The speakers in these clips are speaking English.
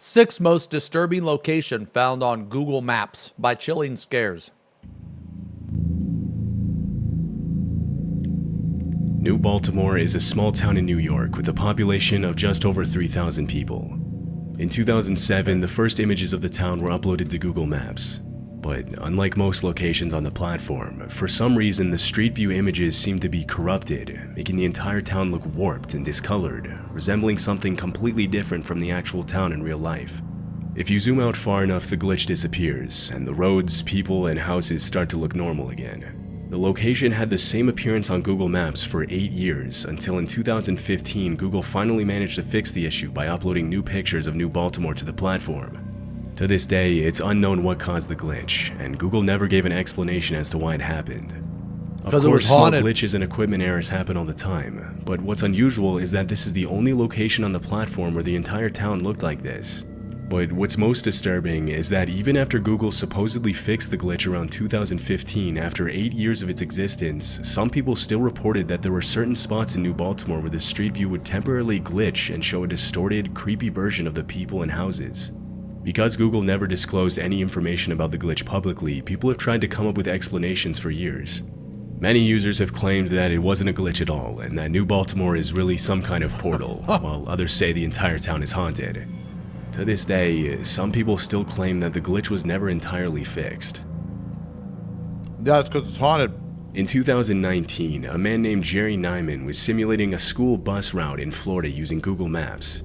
6 most disturbing location found on Google Maps by Chilling Scares. New Baltimore is a small town in New York with a population of just over 3,000 people. In 2007, the first images of the town were uploaded to Google Maps. But unlike most locations on the platform, for some reason the Street View images seem to be corrupted, making the entire town look warped and discolored, resembling something completely different from the actual town in real life. If you zoom out far enough, the glitch disappears, and the roads, people, and houses start to look normal again. The location had the same appearance on Google Maps for 8 years, until in 2015 Google finally managed to fix the issue by uploading new pictures of New Baltimore to the platform. To this day, it's unknown what caused the glitch, and Google never gave an explanation as to why it happened. Of course, small glitches and equipment errors happen all the time, but what's unusual is that this is the only location on the platform where the entire town looked like this. But what's most disturbing is that even after Google supposedly fixed the glitch around 2015, after 8 years of its existence, some people still reported that there were certain spots in New Baltimore where the Street View would temporarily glitch and show a distorted, creepy version of the people and houses. Because Google never disclosed any information about the glitch publicly, people have tried to come up with explanations for years. Many users have claimed that it wasn't a glitch at all, and that New Baltimore is really some kind of portal, while others say the entire town is haunted. To this day, some people still claim that the glitch was never entirely fixed. Yeah, it's because it's haunted. In 2019, a man named Jerry Nyman was simulating a school bus route in Florida using Google Maps.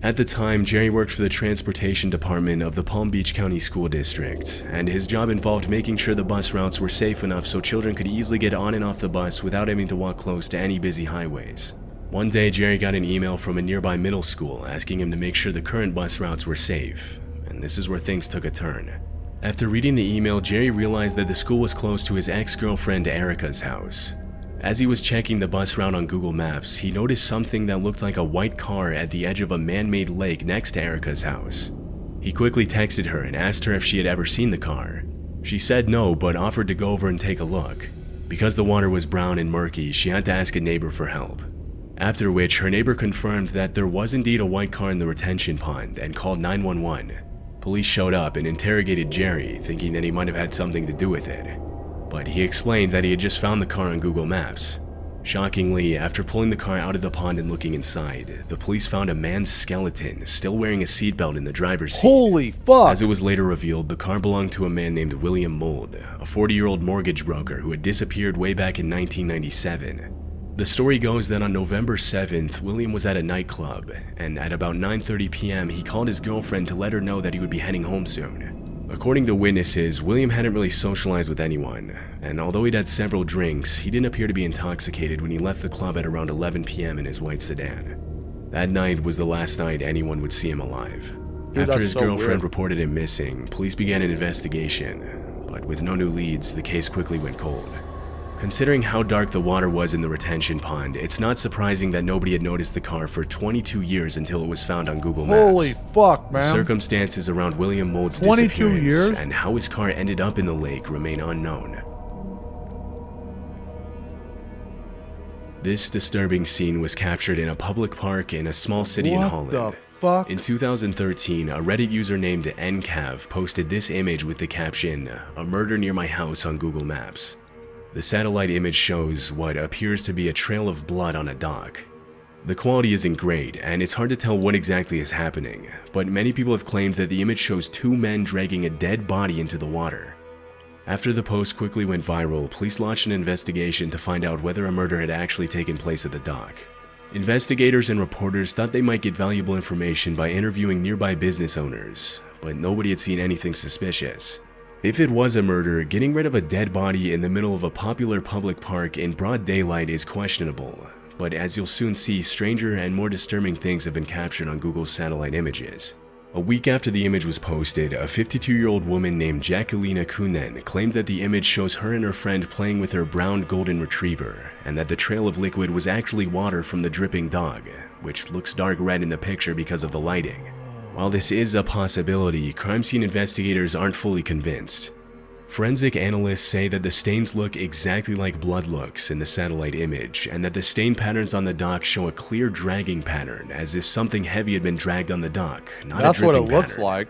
At the time, Jerry worked for the transportation department of the Palm Beach County School District, and his job involved making sure the bus routes were safe enough so children could easily get on and off the bus without having to walk close to any busy highways. One day, Jerry got an email from a nearby middle school asking him to make sure the current bus routes were safe, and this is where things took a turn. After reading the email, Jerry realized that the school was close to his ex-girlfriend Erica's house. As he was checking the bus route on Google Maps, he noticed something that looked like a white car at the edge of a man-made lake next to Erica's house. He quickly texted her and asked her if she had ever seen the car. She said no, but offered to go over and take a look. Because the water was brown and murky, she had to ask a neighbor for help. After which, her neighbor confirmed that there was indeed a white car in the retention pond and called 911. Police showed up and interrogated Jerry, thinking that he might have had something to do with it. But he explained that he had just found the car on Google Maps. Shockingly, after pulling the car out of the pond and looking inside, the police found a man's skeleton still wearing a seatbelt in the driver's seat. Holy fuck! As it was later revealed, the car belonged to a man named William Mould, a 40-year-old mortgage broker who had disappeared way back in 1997. The story goes that on November 7th, William was at a nightclub, and at about 9:30 p.m. he called his girlfriend to let her know that he would be heading home soon. According to witnesses, William hadn't really socialized with anyone, and although he'd had several drinks, he didn't appear to be intoxicated when he left the club at around 11 p.m. in his white sedan. That night was the last night anyone would see him alive. Dude, After his girlfriend weird. reported him missing, police began an investigation, but with no new leads, the case quickly went cold. Considering how dark the water was in the retention pond, it's not surprising that nobody had noticed the car for 22 years until it was found on Google Maps. Holy fuck, man. The circumstances around William Mould's 22 disappearance years? and how his car ended up in the lake remain unknown. This disturbing scene was captured in a public park in a small city in Holland. What the fuck? In 2013, a Reddit user named NCav posted this image with the caption, "A murder near my house" on Google Maps. The satellite image shows what appears to be a trail of blood on a dock. The quality isn't great, and it's hard to tell what exactly is happening, but many people have claimed that the image shows 2 men dragging a dead body into the water. After the post quickly went viral, police launched an investigation to find out whether a murder had actually taken place at the dock. Investigators and reporters thought they might get valuable information by interviewing nearby business owners, but nobody had seen anything suspicious. If it was a murder, getting rid of a dead body in the middle of a popular public park in broad daylight is questionable, but as you'll soon see, stranger and more disturbing things have been captured on Google's satellite images. A week after the image was posted, a 52-year-old woman named Jacqueline Kunen claimed that the image shows her and her friend playing with her brown golden retriever, and that the trail of liquid was actually water from the dripping dog, which looks dark red in the picture because of the lighting. While this is a possibility, crime scene investigators aren't fully convinced. Forensic analysts say that the stains look exactly like blood looks in the satellite image, and that the stain patterns on the dock show a clear dragging pattern, as if something heavy had been dragged on the dock, not That's a dripping what it looks pattern. like.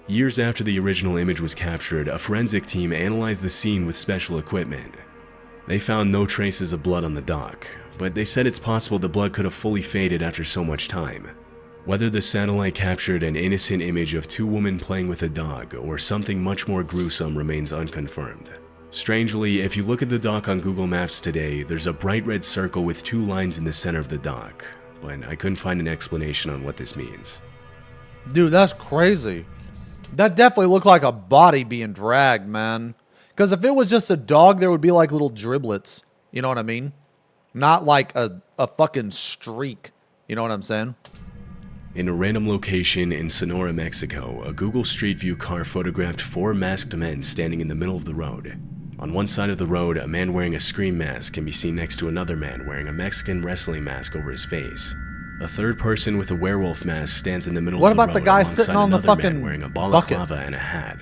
Years after the original image was captured, a forensic team analyzed the scene with special equipment. They found no traces of blood on the dock, but they said it's possible the blood could have fully faded after so much time. Whether the satellite captured an innocent image of two women playing with a dog or something much more gruesome remains unconfirmed. Strangely, if you look at the dock on Google Maps today, there's a bright red circle with two lines in the center of the dock, but I couldn't find an explanation on what this means. Dude, that's crazy. That definitely looked like a body being dragged, man. Because if it was just a dog, there would be like little driblets. You know what I mean? Not like a fucking streak. You know what I'm saying? In a random location in Sonora, Mexico, a Google Street View car photographed four masked men standing in the middle of the road. On one side of the road, a man wearing a scream mask can be seen next to another man wearing a Mexican wrestling mask over his face. A third person with a werewolf mask stands in the middle What of the road. about the guy alongside sitting on the another man fucking wearing a bucket? balaclava and a hat.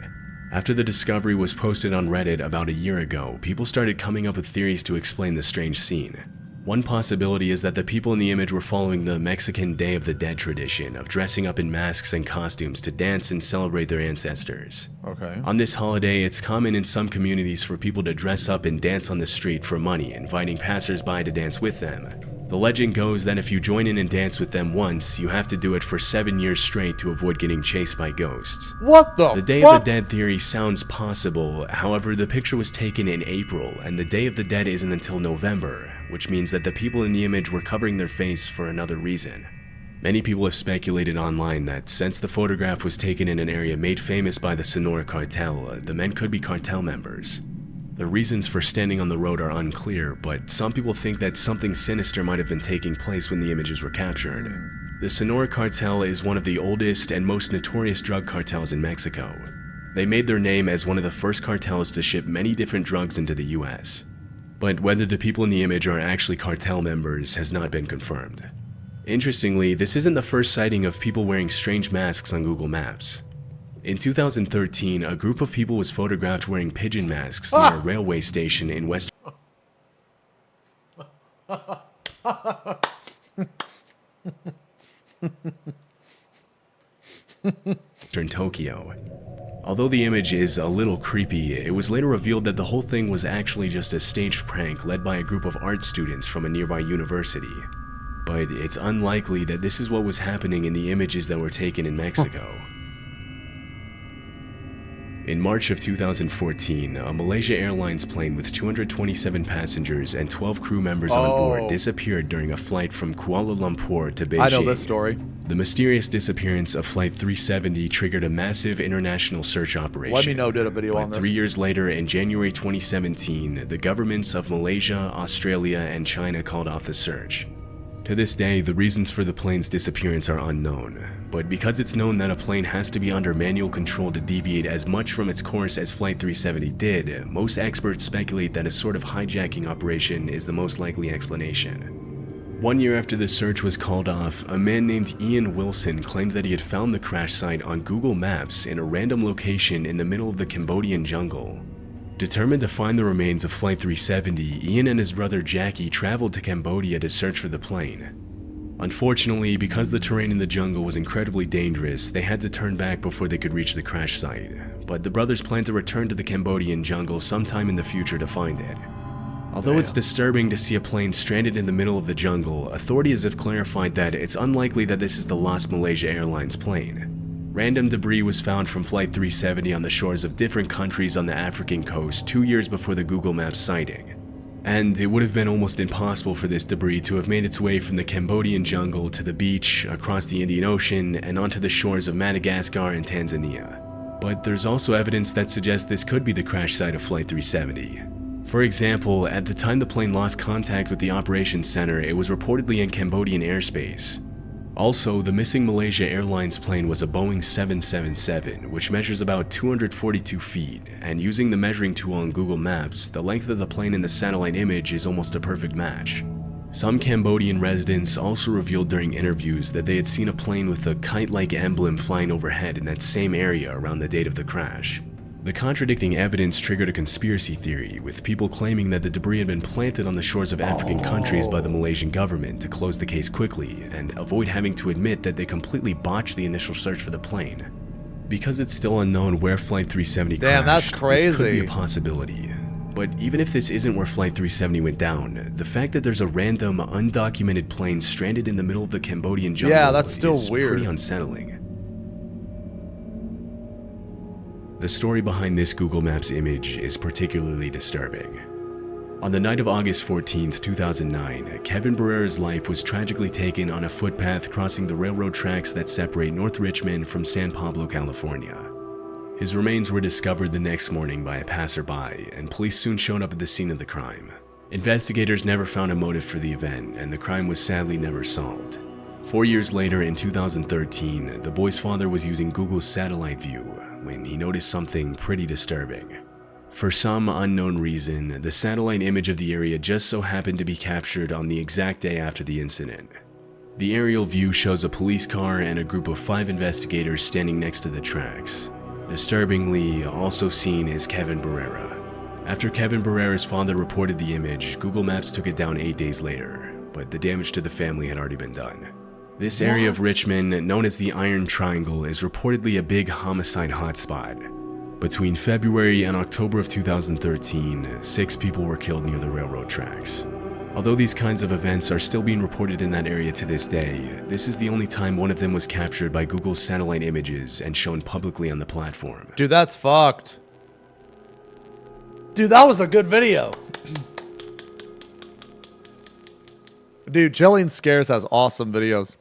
After the discovery was posted on Reddit about a year ago, people started coming up with theories to explain the strange scene. One possibility is that the people in the image were following the Mexican Day of the Dead tradition of dressing up in masks and costumes to dance and celebrate their ancestors. Okay. On this holiday, it's common in some communities for people to dress up and dance on the street for money, inviting passers-by to dance with them. The legend goes that if you join in and dance with them once, you have to do it for 7 years straight to avoid getting chased by ghosts. What the The Day fuck? of the Dead theory sounds possible, however the picture was taken in April and the Day of the Dead isn't until November, which means that the people in the image were covering their face for another reason. Many people have speculated online that since the photograph was taken in an area made famous by the Sonora cartel, the men could be cartel members. The reasons for standing on the road are unclear, but some people think that something sinister might have been taking place when the images were captured. The Sonora cartel is one of the oldest and most notorious drug cartels in Mexico. They made their name as one of the first cartels to ship many different drugs into the US. But whether the people in the image are actually cartel members has not been confirmed. Interestingly, this isn't the first sighting of people wearing strange masks on Google Maps. In 2013, a group of people was photographed wearing pigeon masks near a railway station in western Tokyo. Although the image is a little creepy, it was later revealed that the whole thing was actually just a staged prank led by a group of art students from a nearby university. But it's unlikely that this is what was happening in the images that were taken in Mexico. In March of 2014, a Malaysia Airlines plane with 227 passengers and 12 crew members on board disappeared during a flight from Kuala Lumpur to Beijing. I know this story. The mysterious disappearance of Flight 370 triggered a massive international search operation. Let me know, did a video on But this. 3 years later, in January 2017, the governments of Malaysia, Australia, and China called off the search. To this day, the reasons for the plane's disappearance are unknown, but because it's known that a plane has to be under manual control to deviate as much from its course as Flight 370 did, most experts speculate that a sort of hijacking operation is the most likely explanation. 1 year after the search was called off, a man named Ian Wilson claimed that he had found the crash site on Google Maps in a random location in the middle of the Cambodian jungle. Determined to find the remains of Flight 370, Ian and his brother Jackie traveled to Cambodia to search for the plane. Unfortunately, because the terrain in the jungle was incredibly dangerous, they had to turn back before they could reach the crash site. But the brothers plan to return to the Cambodian jungle sometime in the future to find it. Although it's disturbing to see a plane stranded in the middle of the jungle, authorities have clarified that it's unlikely that this is the lost Malaysia Airlines plane. Random debris was found from Flight 370 on the shores of different countries on the African coast 2 years before the Google Maps sighting. And it would have been almost impossible for this debris to have made its way from the Cambodian jungle to the beach, across the Indian Ocean, and onto the shores of Madagascar and Tanzania. But there's also evidence that suggests this could be the crash site of Flight 370. For example, at the time the plane lost contact with the operations center, it was reportedly in Cambodian airspace. Also, the missing Malaysia Airlines plane was a Boeing 777, which measures about 242 feet, and using the measuring tool on Google Maps, the length of the plane in the satellite image is almost a perfect match. Some Cambodian residents also revealed during interviews that they had seen a plane with a kite-like emblem flying overhead in that same area around the date of the crash. The contradicting evidence triggered a conspiracy theory, with people claiming that the debris had been planted on the shores of African countries by the Malaysian government to close the case quickly and avoid having to admit that they completely botched the initial search for the plane. Because it's still unknown where Flight 370 Damn, that's crashed, crazy. this could be a possibility. But even if this isn't where Flight 370 went down, the fact that there's a random, undocumented plane stranded in the middle of the Cambodian jungle that's still is weird. pretty unsettling. The story behind this Google Maps image is particularly disturbing. On the night of August 14th, 2009, Kevin Barrera's life was tragically taken on a footpath crossing the railroad tracks that separate North Richmond from San Pablo, California. His remains were discovered the next morning by a passerby, and police soon showed up at the scene of the crime. Investigators never found a motive for the event, and the crime was sadly never solved. 4 years later, in 2013, the boy's father was using Google's satellite view when he noticed something pretty disturbing. For some unknown reason, the satellite image of the area just so happened to be captured on the exact day after the incident. The aerial view shows a police car and a group of 5 investigators standing next to the tracks. Disturbingly, also seen is Kevin Barrera. After Kevin Barrera's father reported the image, Google Maps took it down 8 days later, but the damage to the family had already been done. This area of Richmond, known as the Iron Triangle, is reportedly a big homicide hotspot. Between February and October of 2013, 6 people were killed near the railroad tracks. Although these kinds of events are still being reported in that area to this day, this is the only time one of them was captured by Google's satellite images and shown publicly on the platform. Dude, that's fucked. Dude, that was a good video. Dude, Jillian Scares has awesome videos.